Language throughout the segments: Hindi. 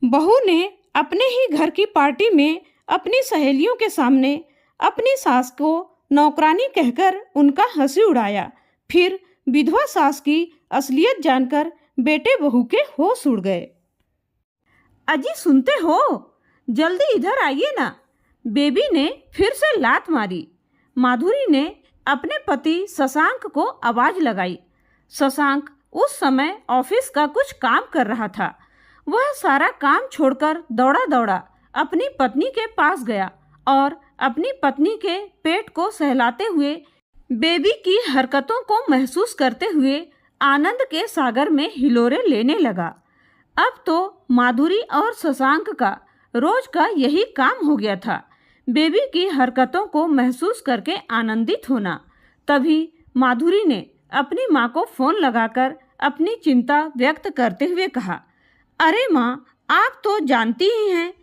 बहू ने अपने ही घर की पार्टी में अपनी सहेलियों के सामने अपनी सास को नौकरानी कहकर उनका हंसी उड़ाया। फिर विधवा सास की असलियत जानकर बेटे बहू के होश उड़ गए। अजी सुनते हो, जल्दी इधर आइए ना। बेबी ने फिर से लात मारी। माधुरी ने अपने पति शशांक को आवाज लगाई। शशांक उस समय ऑफिस का कुछ काम कर रहा था। वह सारा काम छोड़कर दौड़ा दौड़ा अपनी पत्नी के पास गया और अपनी पत्नी के पेट को सहलाते हुए बेबी की हरकतों को महसूस करते हुए आनंद के सागर में हिलोरे लेने लगा। अब तो माधुरी और शशांक का रोज का यही काम हो गया था, बेबी की हरकतों को महसूस करके आनंदित होना। तभी माधुरी ने अपनी माँ को फ़ोन लगाकर अपनी चिंता व्यक्त करते हुए कहा, अरे माँ, आप तो जानती ही हैं,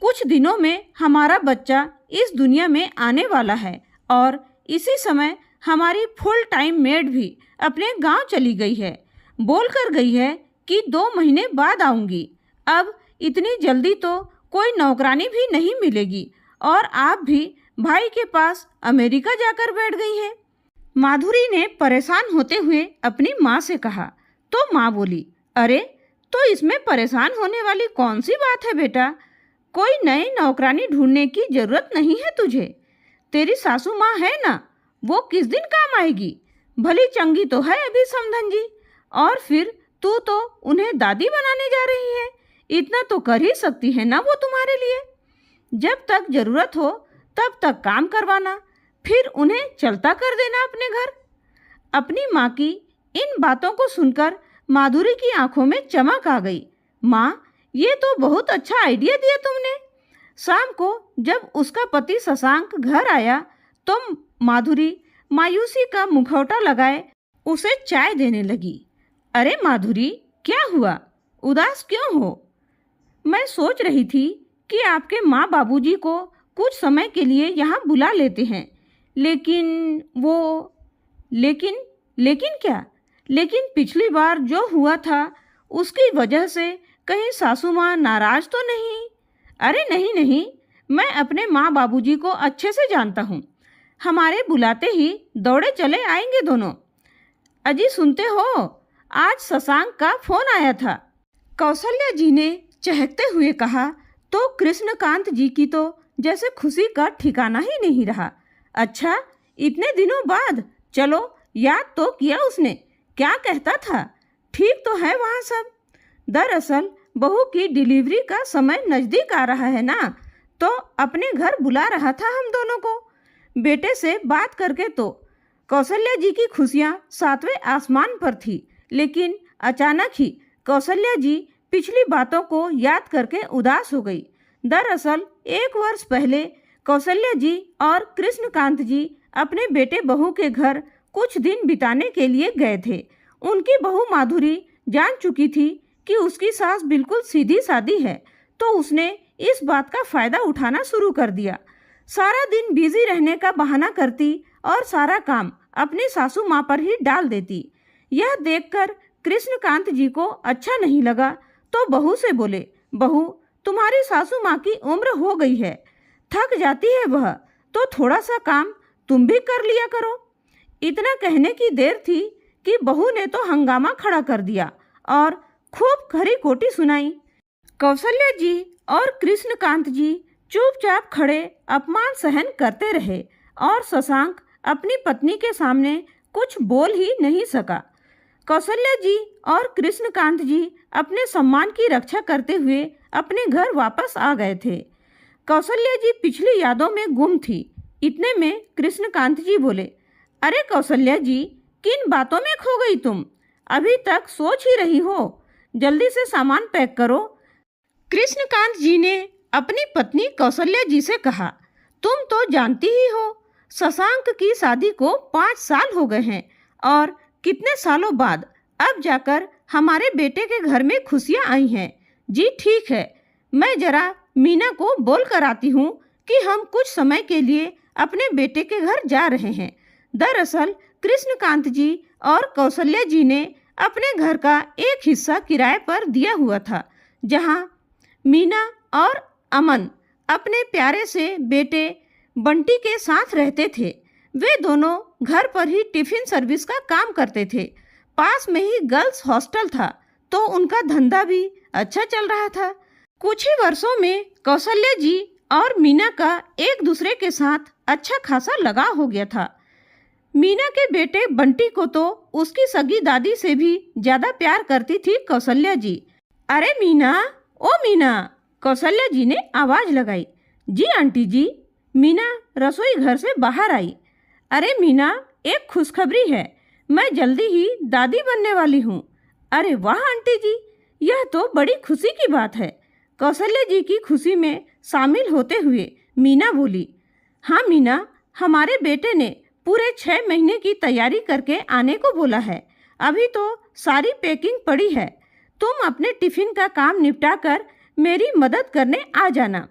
कुछ दिनों में हमारा बच्चा इस दुनिया में आने वाला है और इसी समय हमारी फुल टाइम मेड भी अपने गांव चली गई है। बोल कर गई है कि 2 महीने बाद आऊँगी। अब इतनी जल्दी तो कोई नौकरानी भी नहीं मिलेगी और आप भी भाई के पास अमेरिका जाकर बैठ गई हैं। माधुरी ने परेशान होते हुए अपनी माँ से कहा। तो माँ बोली, अरे तो इसमें परेशान होने वाली कौन सी बात है बेटा, कोई नई नौकरानी ढूंढने की जरूरत नहीं है तुझे। तेरी सासू माँ है ना, वो किस दिन काम आएगी। भली चंगी तो है अभी समधन जी, और फिर तू तो उन्हें दादी बनाने जा रही है। इतना तो कर ही सकती है ना वो तुम्हारे लिए। जब तक जरूरत हो तब तक काम करवाना, फिर उन्हें चलता कर देना अपने घर। अपनी माँ की इन बातों को सुनकर माधुरी की आंखों में चमक आ गई। माँ, ये तो बहुत अच्छा आइडिया दिया तुमने। शाम को जब उसका पति शशांक घर आया तो माधुरी मायूसी का मुखौटा लगाए उसे चाय देने लगी। अरे माधुरी, क्या हुआ, उदास क्यों हो? मैं सोच रही थी कि आपके माँ बाबूजी को कुछ समय के लिए यहाँ बुला लेते हैं, लेकिन लेकिन क्या? लेकिन पिछली बार जो हुआ था उसकी वजह से कहीं सासू माँ नाराज तो नहीं? अरे नहीं नहीं, मैं अपने माँ बाबूजी को अच्छे से जानता हूँ। हमारे बुलाते ही दौड़े चले आएंगे दोनों। अजी सुनते हो, आज शशांक का फोन आया था। कौशल्या जी ने चहकते हुए कहा। तो कृष्णकांत जी की तो जैसे खुशी का ठिकाना ही नहीं रहा। अच्छा, इतने दिनों बाद, चलो याद तो किया उसने। क्या कहता था? ठीक तो है वहाँ सब? दरअसल बहू की डिलीवरी का समय नज़दीक आ रहा है ना, तो अपने घर बुला रहा था हम दोनों को। बेटे से बात करके तो कौशल्या जी की खुशियाँ 7वें आसमान पर थी, लेकिन अचानक ही कौशल्या जी पिछली बातों को याद करके उदास हो गई। दरअसल 1 वर्ष पहले कौशल्या जी और कृष्णकांत जी अपने बेटे बहू के घर कुछ दिन बिताने के लिए गए थे। उनकी बहू माधुरी जान चुकी थी कि उसकी सास बिल्कुल सीधी सादी है, तो उसने इस बात का फ़ायदा उठाना शुरू कर दिया। सारा दिन बिजी रहने का बहाना करती और सारा काम अपनी सासू माँ पर ही डाल देती। यह देखकर कृष्णकांत जी को अच्छा नहीं लगा, तो बहू से बोले, बहू, तुम्हारी सासू माँ की उम्र हो गई है, थक जाती है वह, तो थोड़ा सा काम तुम भी कर लिया करो। इतना कहने की देर थी कि बहू ने तो हंगामा खड़ा कर दिया और खूब खरी खोटी सुनाई। कौशल्या जी और कृष्णकांत जी चुपचाप खड़े अपमान सहन करते रहे और शशांक अपनी पत्नी के सामने कुछ बोल ही नहीं सका। कौशल्या जी और कृष्णकांत जी अपने सम्मान की रक्षा करते हुए अपने घर वापस आ गए थे। कौशल्या जी पिछली यादों में गुम थी। इतने में कृष्णकांत जी बोले, अरे कौशल्या जी, किन बातों में खो गई तुम? अभी तक सोच ही रही हो, जल्दी से सामान पैक करो। कृष्णकांत जी ने अपनी पत्नी कौशल्या जी से कहा, तुम तो जानती ही हो, शशांक की शादी को 5 साल हो गए हैं और कितने सालों बाद अब जाकर हमारे बेटे के घर में खुशियाँ आई हैं। जी ठीक है, मैं जरा मीना को बोल कर आती हूँ कि हम कुछ समय के लिए अपने बेटे के घर जा रहे हैं। दरअसल कृष्णकांत जी और कौशल्या जी ने अपने घर का एक हिस्सा किराए पर दिया हुआ था, जहाँ मीना और अमन अपने प्यारे से बेटे बंटी के साथ रहते थे। वे दोनों घर पर ही टिफिन सर्विस का काम करते थे। पास में ही गर्ल्स हॉस्टल था, तो उनका धंधा भी अच्छा चल रहा था। कुछ ही वर्षों में कौशल्या जी और मीना का एक दूसरे के साथ अच्छा खासा लगाव हो गया था। मीना के बेटे बंटी को तो उसकी सगी दादी से भी ज्यादा प्यार करती थी कौशल्या जी। अरे मीना, ओ मीना, कौशल्या जी ने आवाज लगाई। जी आंटी जी। मीना रसोई घर से बाहर आई। अरे मीना, एक खुशखबरी है, मैं जल्दी ही दादी बनने वाली हूँ। अरे वाह आंटी जी, यह तो बड़ी खुशी की बात है। कौशल्या जी की खुशी में शामिल होते हुए मीना बोली। हाँ मीना, हमारे बेटे ने पूरे 6 महीने की तैयारी करके आने को बोला है। अभी तो सारी पैकिंग पड़ी है। तुम अपने टिफिन का काम निपटा कर मेरी मदद करने आ जाना।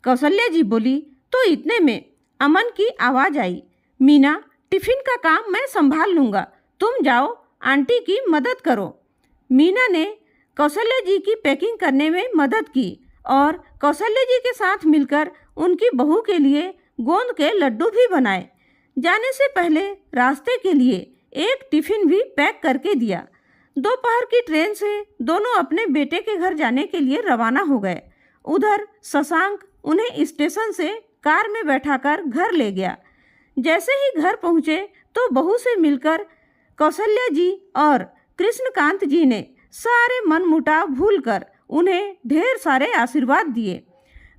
कौशल्या जी बोली तो इतने में अमन की आवाज़ आई। मीना, टिफिन का काम मैं संभाल लूँगा, तुम जाओ आंटी की मदद करो। मीना ने कौशल्या जी की पैकिंग करने में मदद की और कौशल्या जी के साथ मिलकर उनकी बहू के लिए गोंद के लड्डू भी बनाए। जाने से पहले रास्ते के लिए एक टिफिन भी पैक करके दिया। दोपहर की ट्रेन से दोनों अपने बेटे के घर जाने के लिए रवाना हो गए। उधर शशांक उन्हें स्टेशन से कार में बैठाकर घर ले गया। जैसे ही घर पहुँचे तो बहू से मिलकर कौशल्या जी और कृष्णकांत जी ने सारे मनमुटाव भूलकर उन्हें ढेर सारे आशीर्वाद दिए।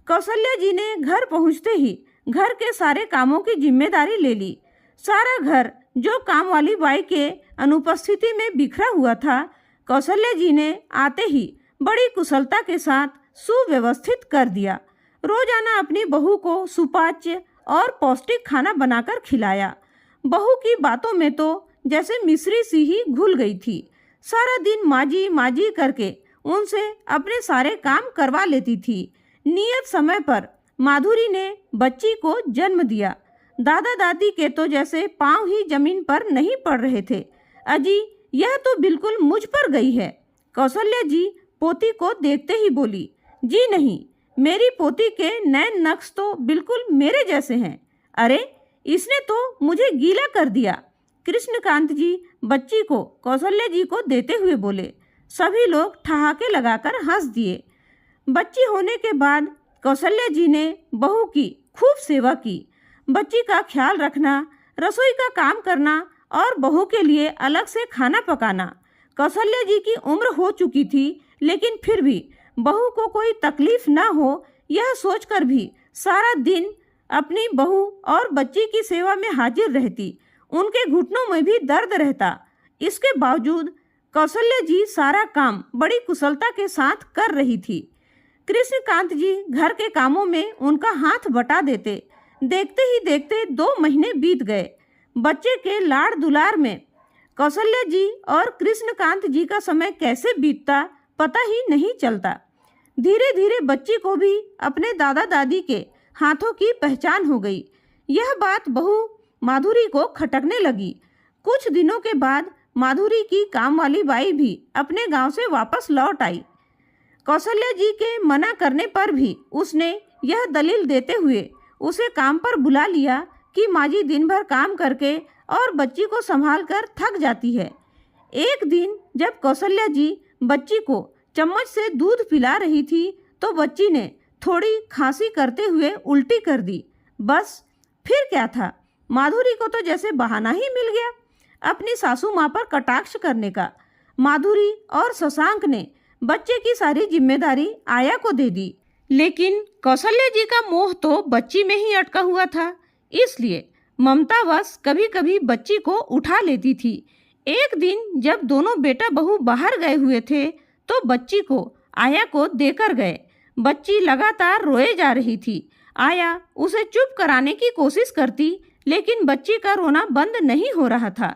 कौशल्या जी ने घर पहुँचते ही घर के सारे कामों की जिम्मेदारी ले ली। सारा घर जो काम वाली बाई के अनुपस्थिति में बिखरा हुआ था, कौशल्या जी ने आते ही बड़ी कुशलता के साथ सुव्यवस्थित कर दिया। रोजाना अपनी बहू को सुपाच्य और पौष्टिक खाना बनाकर खिलाया। बहू की बातों में तो जैसे मिश्री सी ही घुल गई थी। सारा दिन माजी माजी करके उनसे अपने सारे काम करवा लेती थी। नियत समय पर माधुरी ने बच्ची को जन्म दिया। दादा दादी के तो जैसे पांव ही जमीन पर नहीं पड़ रहे थे। अजी, यह तो बिल्कुल मुझ पर गई है। कौशल्या जी पोती को देखते ही बोली। जी नहीं, मेरी पोती के नैन नक्श तो बिल्कुल मेरे जैसे हैं। अरे, इसने तो मुझे गीला कर दिया। कृष्णकांत जी बच्ची को कौशल्या जी को देते हुए बोले। सभी लोग ठहाके लगाकर हंस दिए। बच्ची होने के बाद कौशल्या जी ने बहू की खूब सेवा की। बच्ची का ख्याल रखना, रसोई का काम करना और बहू के लिए अलग से खाना पकाना। कौशल्या जी की उम्र हो चुकी थी, लेकिन फिर भी बहू को कोई तकलीफ न हो यह सोचकर भी सारा दिन अपनी बहू और बच्ची की सेवा में हाजिर रहती। उनके घुटनों में भी दर्द रहता। इसके बावजूद कौशल्या जी सारा काम बड़ी कुशलता के साथ कर रही थी। कृष्णकांत जी घर के कामों में उनका हाथ बटा देते। देखते ही देखते 2 महीने बीत गए। बच्चे के लाड़ दुलार में कौशल्या जी और कृष्णकांत जी का समय कैसे बीतता पता ही नहीं चलता। धीरे धीरे बच्ची को भी अपने दादा दादी के हाथों की पहचान हो गई। यह बात बहू माधुरी को खटकने लगी। कुछ दिनों के बाद माधुरी की काम वाली बाई भी अपने गांव से वापस लौट आई। कौशल्या जी के मना करने पर भी उसने यह दलील देते हुए उसे काम पर बुला लिया कि माजी दिन भर काम करके और बच्ची को संभाल कर थक जाती है। एक दिन जब कौशल्या जी बच्ची को चम्मच से दूध पिला रही थी तो बच्ची ने थोड़ी खांसी करते हुए उल्टी कर दी। बस फिर क्या था, माधुरी को तो जैसे बहाना ही मिल गया अपनी सासू माँ पर कटाक्ष करने का। माधुरी और शशांक ने बच्चे की सारी जिम्मेदारी आया को दे दी, लेकिन कौशल्या जी का मोह तो बच्ची में ही अटका हुआ था। इसलिए ममतावश कभी कभी बच्ची को उठा लेती थी। एक दिन जब दोनों बेटा बहू बाहर गए हुए थे तो बच्ची को आया को देकर गए। बच्ची लगातार रोए जा रही थी। आया उसे चुप कराने की कोशिश करती, लेकिन बच्ची का रोना बंद नहीं हो रहा था।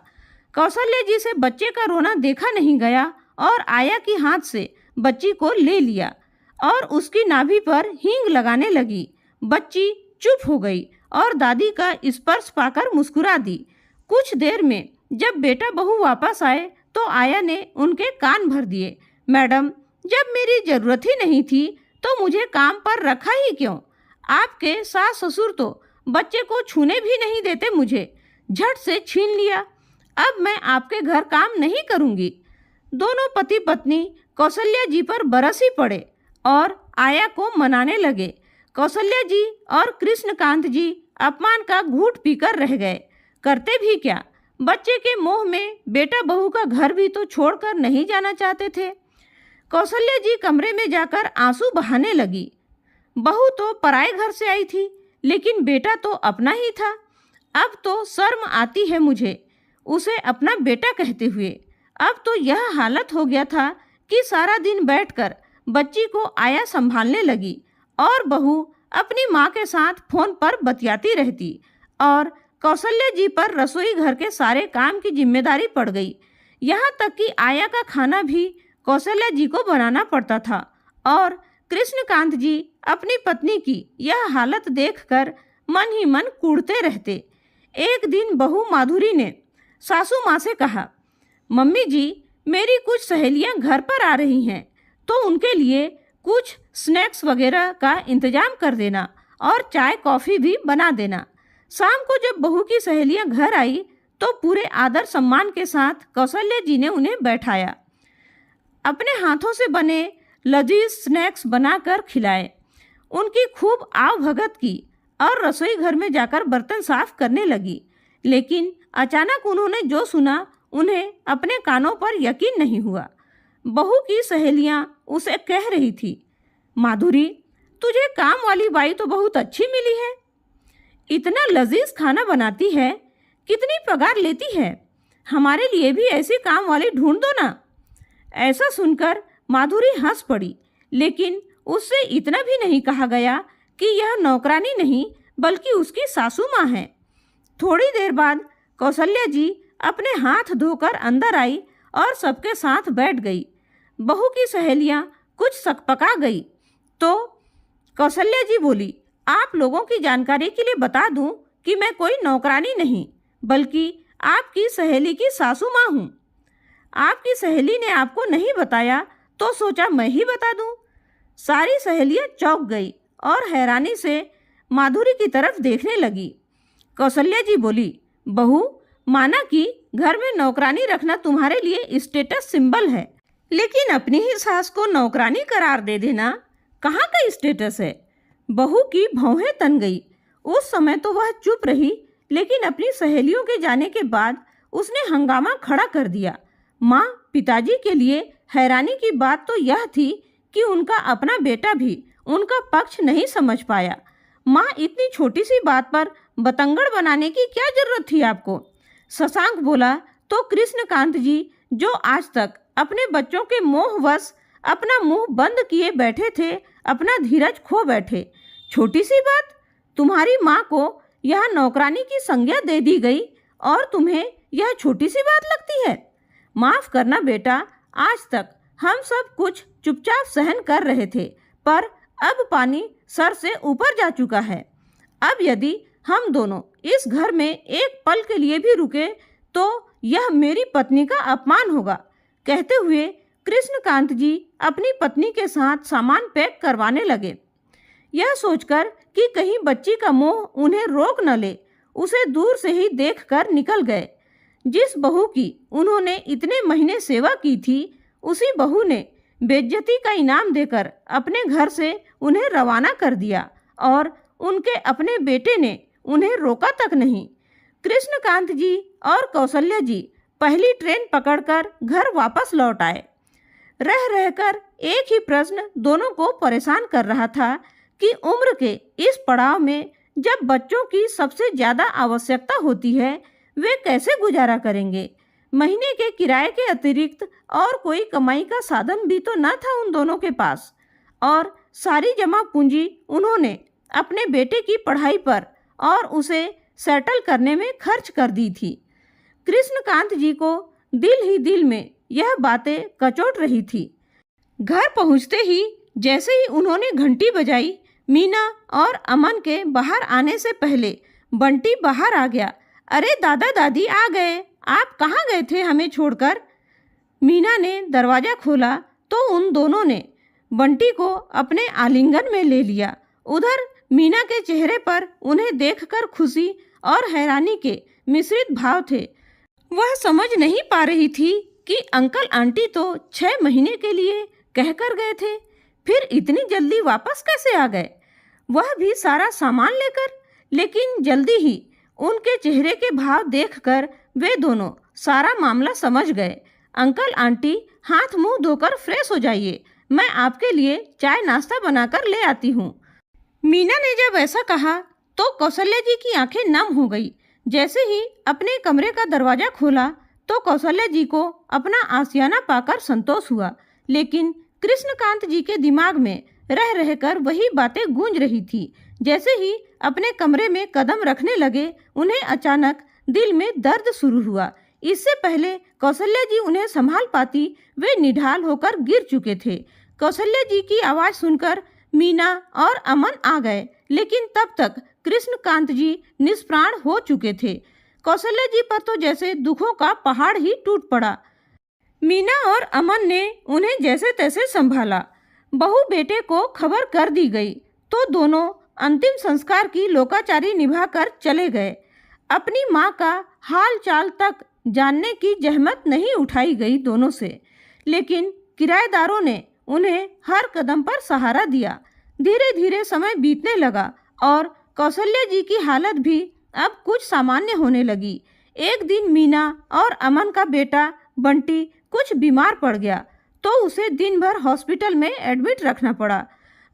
कौशल्या जी से बच्चे का रोना देखा नहीं गया और आया की हाथ से बच्ची को ले लिया और उसकी नाभि पर हींग लगाने लगी। बच्ची चुप हो गई और दादी का स्पर्श पाकर मुस्कुरा दी। कुछ देर में जब बेटा बहू वापस आए तो आया ने उनके कान भर दिए। मैडम, जब मेरी ज़रूरत ही नहीं थी तो मुझे काम पर रखा ही क्यों? आपके सास ससुर तो बच्चे को छूने भी नहीं देते, मुझे झट से छीन लिया। अब मैं आपके घर काम नहीं करूँगी। दोनों पति पत्नी कौशल्या जी पर बरस ही पड़े और आया को मनाने लगे। कौशल्या जी और कृष्णकांत जी अपमान का घूंट पीकर रह गए। करते भी क्या, बच्चे के मोह में बेटा बहू का घर भी तो छोड़कर नहीं जाना चाहते थे। कौशल्या जी कमरे में जाकर आंसू बहाने लगी। बहू तो पराए घर से आई थी, लेकिन बेटा तो अपना ही था। अब तो शर्म आती है मुझे उसे अपना बेटा कहते हुए। अब तो यह हालत हो गया था कि सारा दिन बैठकर बच्ची को आया संभालने लगी और बहू अपनी माँ के साथ फोन पर बतियाती रहती और कौशल्या जी पर रसोई घर के सारे काम की जिम्मेदारी पड़ गई। यहाँ तक कि आया का खाना भी कौशल्या जी को बनाना पड़ता था और कृष्णकांत जी अपनी पत्नी की यह हालत देखकर मन ही मन कूढ़ते रहते। एक दिन बहू माधुरी ने सासू माँ से कहा, मम्मी जी, मेरी कुछ सहेलियाँ घर पर आ रही हैं, तो उनके लिए कुछ स्नैक्स वगैरह का इंतजाम कर देना और चाय कॉफ़ी भी बना देना। शाम को जब बहू की सहेलियाँ घर आई तो पूरे आदर सम्मान के साथ कौशल्या जी ने उन्हें बैठाया, अपने हाथों से बने लजीज स्नैक्स बनाकर खिलाए, उनकी खूब आव भगत की और रसोई घर में जाकर बर्तन साफ करने लगी। लेकिन अचानक उन्होंने जो सुना उन्हें अपने कानों पर यकीन नहीं हुआ। बहू की सहेलियां उसे कह रही थी, माधुरी, तुझे काम वाली बाई तो बहुत अच्छी मिली है, इतना लजीज खाना बनाती है, कितनी पगार लेती है, हमारे लिए भी ऐसी काम वाली ढूंढ दो ना। ऐसा सुनकर माधुरी हंस पड़ी, लेकिन उससे इतना भी नहीं कहा गया कि यह नौकरानी नहीं बल्कि उसकी सासू माँ है। थोड़ी देर बाद कौशल्या जी अपने हाथ धोकर अंदर आई और सबके साथ बैठ गई। बहू की सहेलियाँ कुछ सकपका गई तो कौशल्या जी बोली, आप लोगों की जानकारी के लिए बता दूं कि मैं कोई नौकरानी नहीं बल्कि आपकी सहेली की सासू माँ हूँ। आपकी सहेली ने आपको नहीं बताया तो सोचा मैं ही बता दूं। सारी सहेलियाँ चौंक गई और हैरानी से माधुरी की तरफ देखने लगी। कौशल्या जी बोली, बहू, माना कि घर में नौकरानी रखना तुम्हारे लिए स्टेटस सिंबल है, लेकिन अपनी ही सास को नौकरानी करार दे देना कहाँ का स्टेटस है। बहू की भौहें तन गई। उस समय तो वह चुप रही, लेकिन अपनी सहेलियों के जाने के बाद उसने हंगामा खड़ा कर दिया। माँ पिताजी के लिए हैरानी की बात तो यह थी कि उनका अपना बेटा भी उनका पक्ष नहीं समझ पाया। माँ, इतनी छोटी सी बात पर बतंगड़ बनाने की क्या जरूरत थी आपको? शशांक बोला तो कृष्णकांत जी, जो आज तक अपने बच्चों के मोहवश अपना मुंह बंद किए बैठे थे, अपना धीरज खो बैठे। छोटी सी बात, तुम्हारी माँ को यह नौकरानी की संज्ञा दे दी गई और तुम्हें यह छोटी सी बात लगती है? माफ़ करना बेटा, आज तक हम सब कुछ चुपचाप सहन कर रहे थे, पर अब पानी सर से ऊपर जा चुका है। अब यदि हम दोनों इस घर में एक पल के लिए भी रुके तो यह मेरी पत्नी का अपमान होगा। कहते हुए कृष्णकांत जी अपनी पत्नी के साथ सामान पैक करवाने लगे। यह सोचकर कि कहीं बच्ची का मोह उन्हें रोक न ले, उसे दूर से ही देखकर निकल गए। जिस बहू की उन्होंने इतने महीने सेवा की थी, उसी बहू ने बेइज्जती का इनाम देकर अपने घर से उन्हें रवाना कर दिया और उनके अपने बेटे ने उन्हें रोका तक नहीं। कृष्णकांत जी और कौशल्या जी पहली ट्रेन पकड़कर घर वापस लौट आए। रह रहकर एक ही प्रश्न दोनों को परेशान कर रहा था कि उम्र के इस पड़ाव में जब बच्चों की सबसे ज़्यादा आवश्यकता होती है, वे कैसे गुजारा करेंगे। महीने के किराए के अतिरिक्त और कोई कमाई का साधन भी तो न था उन दोनों के पास, और सारी जमा पूंजी उन्होंने अपने बेटे की पढ़ाई पर और उसे सेटल करने में खर्च कर दी थी। कृष्णकांत जी को दिल ही दिल में यह बातें कचोट रही थी। घर पहुंचते ही जैसे ही उन्होंने घंटी बजाई, मीना और अमन के बाहर आने से पहले बंटी बाहर आ गया। अरे दादा दादी आ गए, आप कहाँ गए थे हमें छोड़कर? मीना ने दरवाज़ा खोला तो उन दोनों ने बंटी को अपने आलिंगन में ले लिया। उधर मीना के चेहरे पर उन्हें देखकर खुशी और हैरानी के मिश्रित भाव थे। वह समझ नहीं पा रही थी कि अंकल आंटी तो 6 महीने के लिए कहकर गए थे, फिर इतनी जल्दी वापस कैसे आ गए, वह भी सारा सामान लेकर। लेकिन जल्दी ही उनके चेहरे के भाव देखकर वे दोनों सारा मामला समझ गए। अंकल आंटी, हाथ मुंह धोकर फ्रेश हो जाइए, मैं आपके लिए चाय नाश्ता बनाकर ले आती हूँ। मीना ने जब ऐसा कहा तो कौशल्या जी की आंखें नम हो गई। जैसे ही अपने कमरे का दरवाजा खोला तो कौशल्या जी को अपना आशियाना पाकर संतोष हुआ, लेकिन कृष्णकांत जी के दिमाग में रह रहकर वही बातें गूंज रही थी। जैसे ही अपने कमरे में कदम रखने लगे, उन्हें अचानक दिल में दर्द शुरू हुआ। इससे पहले कौशल्या जी उन्हें संभाल पाती, वे निढाल होकर गिर चुके थे। कौशल्या जी की आवाज़ सुनकर मीना और अमन आ गए, लेकिन तब तक कृष्णकांत जी निष्प्राण हो चुके थे। कौशल्या जी पर तो जैसे दुखों का पहाड़ ही टूट पड़ा। मीना और अमन ने उन्हें जैसे तैसे संभाला। बहू बेटे को खबर कर दी गई तो दोनों अंतिम संस्कार की लोकाचारी निभाकर चले गए। अपनी माँ का हाल चाल तक जानने की जहमत नहीं उठाई गई दोनों से, लेकिन किराएदारों ने उन्हें हर कदम पर सहारा दिया। धीरे धीरे समय बीतने लगा और कौशल्या जी की हालत भी अब कुछ सामान्य होने लगी। एक दिन मीना और अमन का बेटा बंटी कुछ बीमार पड़ गया तो उसे दिन भर हॉस्पिटल में एडमिट रखना पड़ा।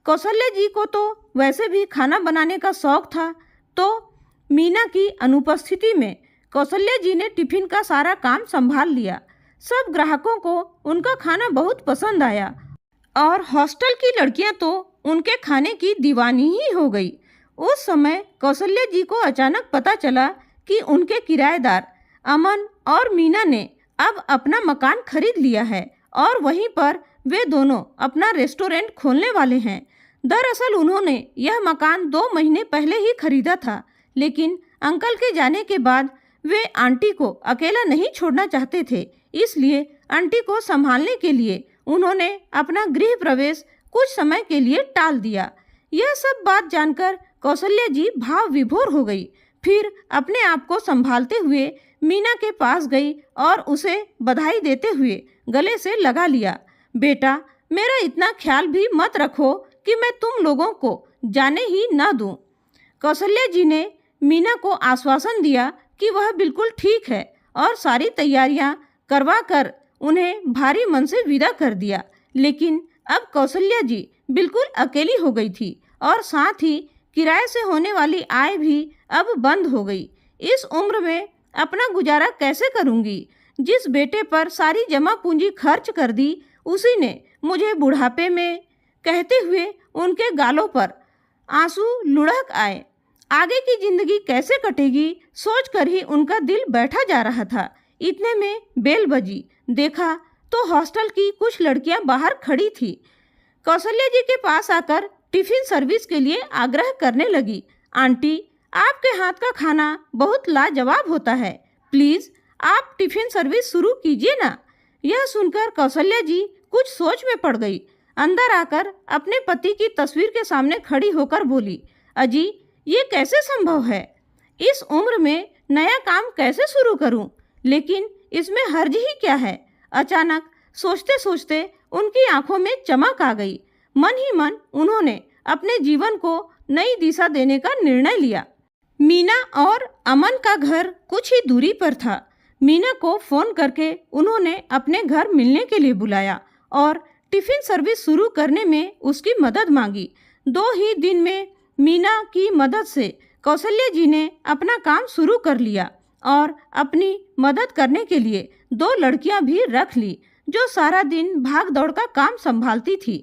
कौशल्या जी को तो वैसे भी खाना बनाने का शौक था, तो मीना की अनुपस्थिति में कौशल्या जी ने टिफिन का सारा काम संभाल लिया। सब ग्राहकों को उनका खाना बहुत पसंद आया और हॉस्टल की लड़कियां तो उनके खाने की दीवानी ही हो गई। उस समय कौशल्या जी को अचानक पता चला कि उनके किराएदार अमन और मीना ने अब अपना मकान खरीद लिया है और वहीं पर वे दोनों अपना रेस्टोरेंट खोलने वाले हैं। दरअसल उन्होंने यह मकान 2 महीने पहले ही खरीदा था, लेकिन अंकल के जाने के बाद वे आंटी को अकेला नहीं छोड़ना चाहते थे, इसलिए आंटी को संभालने के लिए उन्होंने अपना गृह प्रवेश कुछ समय के लिए टाल दिया। यह सब बात जानकर कौशल्या जी भाव विभोर हो गई। फिर अपने आप को संभालते हुए मीना के पास गई और उसे बधाई देते हुए गले से लगा लिया। बेटा, मेरा इतना ख्याल भी मत रखो कि मैं तुम लोगों को जाने ही न दूं। कौशल्या जी ने मीना को आश्वासन दिया कि वह बिल्कुल ठीक है और सारी तैयारियां करवा कर उन्हें भारी मन से विदा कर दिया। लेकिन अब कौशल्या जी बिल्कुल अकेली हो गई थी और साथ ही किराए से होने वाली आय भी अब बंद हो गई। इस उम्र में अपना गुजारा कैसे करूंगी? जिस बेटे पर सारी जमा पूंजी खर्च कर दी, उसी ने मुझे बुढ़ापे में, कहते हुए उनके गालों पर आंसू लुढ़क आए। आगे की जिंदगी कैसे कटेगी सोचकर ही उनका दिल बैठा जा रहा था। इतने में बेल बजी। देखा तो हॉस्टल की कुछ लड़कियां बाहर खड़ी थी। कौशल्या जी के पास आकर टिफिन सर्विस के लिए आग्रह करने लगी। आंटी, आपके हाथ का खाना बहुत लाजवाब होता है, प्लीज़ आप टिफिन सर्विस शुरू कीजिए ना। यह सुनकर कौशल्या जी कुछ सोच में पड़ गई। अंदर आकर अपने पति की तस्वीर के सामने खड़ी होकर बोली, अजी, ये कैसे संभव है? इस उम्र में नया काम कैसे शुरू करूं? लेकिन इसमें हर्ज ही क्या है? अचानक सोचते सोचते उनकी आंखों में चमक आ गई। मन ही मन उन्होंने अपने जीवन को नई दिशा देने का निर्णय लिया। मीना और अमन का घर कुछ ही दूरी पर था। मीना को फ़ोन करके उन्होंने अपने घर मिलने के लिए बुलाया और टिफ़िन सर्विस शुरू करने में उसकी मदद मांगी। 2 ही दिन में मीना की मदद से कौशल्या जी ने अपना काम शुरू कर लिया और अपनी मदद करने के लिए 2 लड़कियां भी रख ली, जो सारा दिन भाग दौड़ का काम संभालती थी।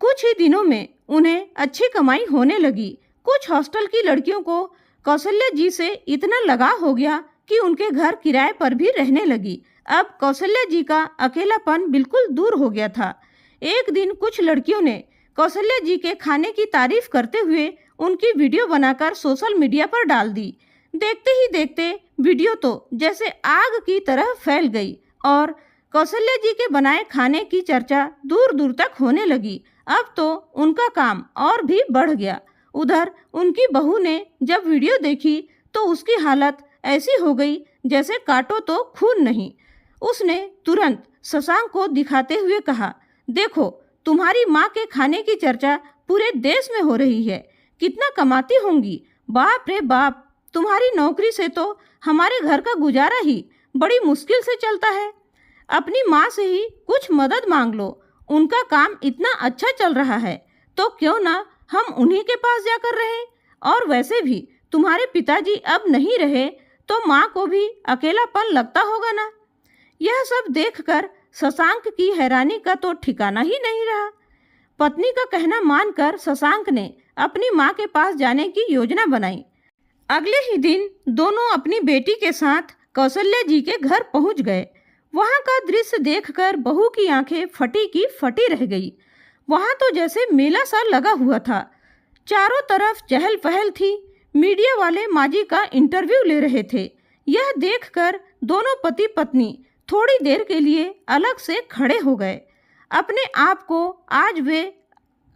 कुछ ही दिनों में उन्हें अच्छी कमाई होने लगी। कुछ हॉस्टल की लड़कियों को कौशल्या जी से इतना लगाव हो गया कि उनके घर किराए पर भी रहने लगी। अब कौशल्या जी का अकेलापन बिल्कुल दूर हो गया था। एक दिन कुछ लड़कियों ने कौशल्या जी के खाने की तारीफ करते हुए उनकी वीडियो बनाकर सोशल मीडिया पर डाल दी। देखते ही देखते वीडियो तो जैसे आग की तरह फैल गई और कौशल्या जी के बनाए खाने की चर्चा दूर दूर तक होने लगी। अब तो उनका काम और भी बढ़ गया। उधर उनकी बहू ने जब वीडियो देखी तो उसकी हालत ऐसी हो गई जैसे काटो तो खून नहीं। उसने तुरंत शशांक को दिखाते हुए कहा, देखो तुम्हारी माँ के खाने की चर्चा पूरे देश में हो रही है, कितना कमाती होंगी। बाप रे बाप, तुम्हारी नौकरी से तो हमारे घर का गुजारा ही बड़ी मुश्किल से चलता है। अपनी माँ से ही कुछ मदद मांग लो, उनका काम इतना अच्छा चल रहा है तो क्यों ना हम उन्हीं के पास जाकर रहें। और वैसे भी तुम्हारे पिताजी अब नहीं रहे तो माँ को भी अकेलापन लगता होगा ना। यह सब देखकर शशांक की हैरानी का तो ठिकाना ही नहीं रहा। पत्नी का कहना मानकर शशांक ने अपनी माँ के पास जाने की योजना बनाई। अगले ही दिन दोनों अपनी बेटी के साथ कौशल्या जी के घर पहुंच गए। वहां का दृश्य देखकर बहू की आंखें फटी की फटी रह गई। वहां तो जैसे मेला सा लगा हुआ था, चारों तरफ चहल पहल थी। मीडिया वाले माजी का इंटरव्यू ले रहे थे। यह देखकर दोनों पति पत्नी थोड़ी देर के लिए अलग से खड़े हो गए। अपने आप को आज वे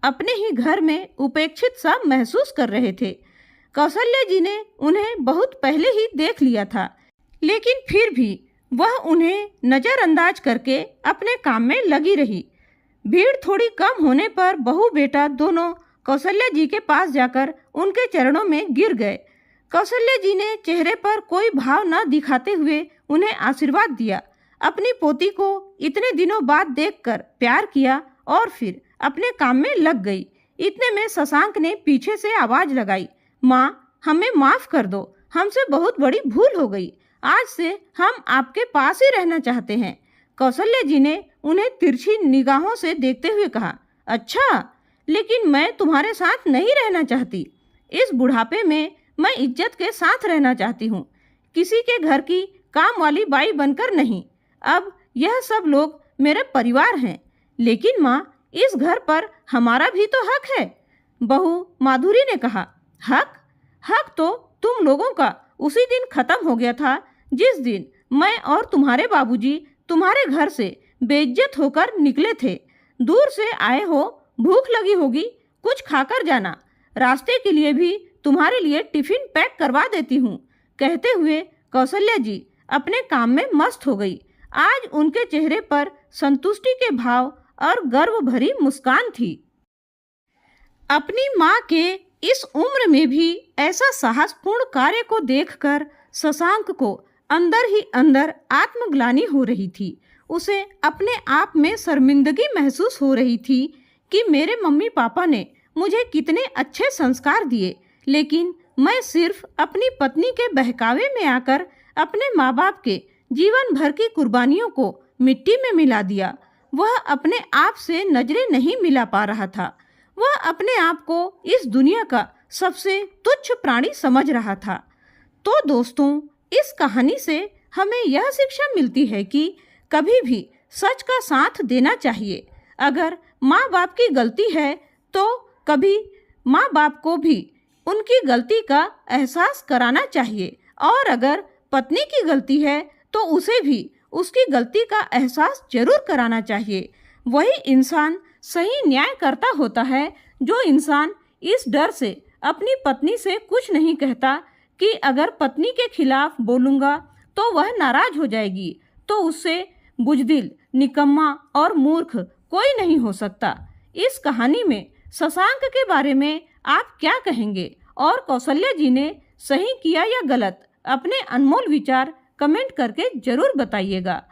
अपने ही घर में उपेक्षित सा महसूस कर रहे थे। कौशल्या जी ने उन्हें बहुत पहले ही देख लिया था, लेकिन फिर भी वह उन्हें नज़रअंदाज करके अपने काम में लगी रही। भीड़ थोड़ी कम होने पर बहू बेटा दोनों कौशल्या जी के पास जाकर उनके चरणों में गिर गए। कौशल्या जी ने चेहरे पर कोई भाव न दिखाते हुए उन्हें आशीर्वाद दिया। अपनी पोती को इतने दिनों बाद देखकर प्यार किया और फिर अपने काम में लग गई। इतने में शशांक ने पीछे से आवाज लगाई, माँ हमें माफ़ कर दो, हमसे बहुत बड़ी भूल हो गई। आज से हम आपके पास ही रहना चाहते हैं। कौशल्या जी ने उन्हें तिरछी निगाहों से देखते हुए कहा, अच्छा, लेकिन मैं तुम्हारे साथ नहीं रहना चाहती। इस बुढ़ापे में मैं इज्जत के साथ रहना चाहती हूँ, किसी के घर की काम वाली बाई बनकर नहीं। अब यह सब लोग मेरे परिवार हैं, लेकिन माँ इस घर पर हमारा भी तो हक है। बहू माधुरी ने कहा, हक तो तुम लोगों का उसी दिन खत्म हो गया था जिस दिन मैं और तुम्हारे बाबूजी तुम्हारे घर से बेइज्जत होकर निकले थे। दूर से आए हो, भूख लगी होगी, कुछ खाकर जाना, रास्ते के लिए भी तुम्हारे लिए टिफिन पैक करवा देती हूँ। कहते हुए कौशल्या जी अपने काम में मस्त हो गई। आज उनके चेहरे पर संतुष्टि के भाव और गर्व भरी मुस्कान थी। अपनी माँ के इस उम्र में भी ऐसा साहसपूर्ण कार्य को देखकर शशांक को अंदर ही अंदर आत्मग्लानि हो रही थी। उसे अपने आप में शर्मिंदगी महसूस हो रही थी कि मेरे मम्मी पापा ने मुझे कितने अच्छे संस्कार दिए, लेकिन मैं सिर्फ अपनी पत्नी के बहकावे में आकर अपने माँ बाप के जीवन भर की कुर्बानियों को मिट्टी में मिला दिया। वह अपने आप से नजरें नहीं मिला पा रहा था। वह अपने आप को इस दुनिया का सबसे तुच्छ प्राणी समझ रहा था। तो दोस्तों, इस कहानी से हमें यह शिक्षा मिलती है कि कभी भी सच का साथ देना चाहिए। अगर माँ बाप की गलती है तो कभी माँ बाप को भी उनकी गलती का एहसास कराना चाहिए, और अगर पत्नी की गलती है तो उसे भी उसकी गलती का एहसास जरूर कराना चाहिए। वही इंसान सही न्याय करता होता है। जो इंसान इस डर से अपनी पत्नी से कुछ नहीं कहता कि अगर पत्नी के खिलाफ बोलूँगा तो वह नाराज हो जाएगी, तो उससे बुजदिल, निकम्मा और मूर्ख कोई नहीं हो सकता। इस कहानी में शशांक के बारे में आप क्या कहेंगे, और कौशल्या जी ने सही किया या गलत? अपने अनमोल विचार कमेंट करके जरूर बताइएगा।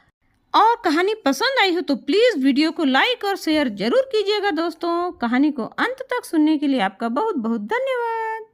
और कहानी पसंद आई हो तो प्लीज़ वीडियो को लाइक और शेयर जरूर कीजिएगा। दोस्तों, कहानी को अंत तक सुनने के लिए आपका बहुत बहुत धन्यवाद।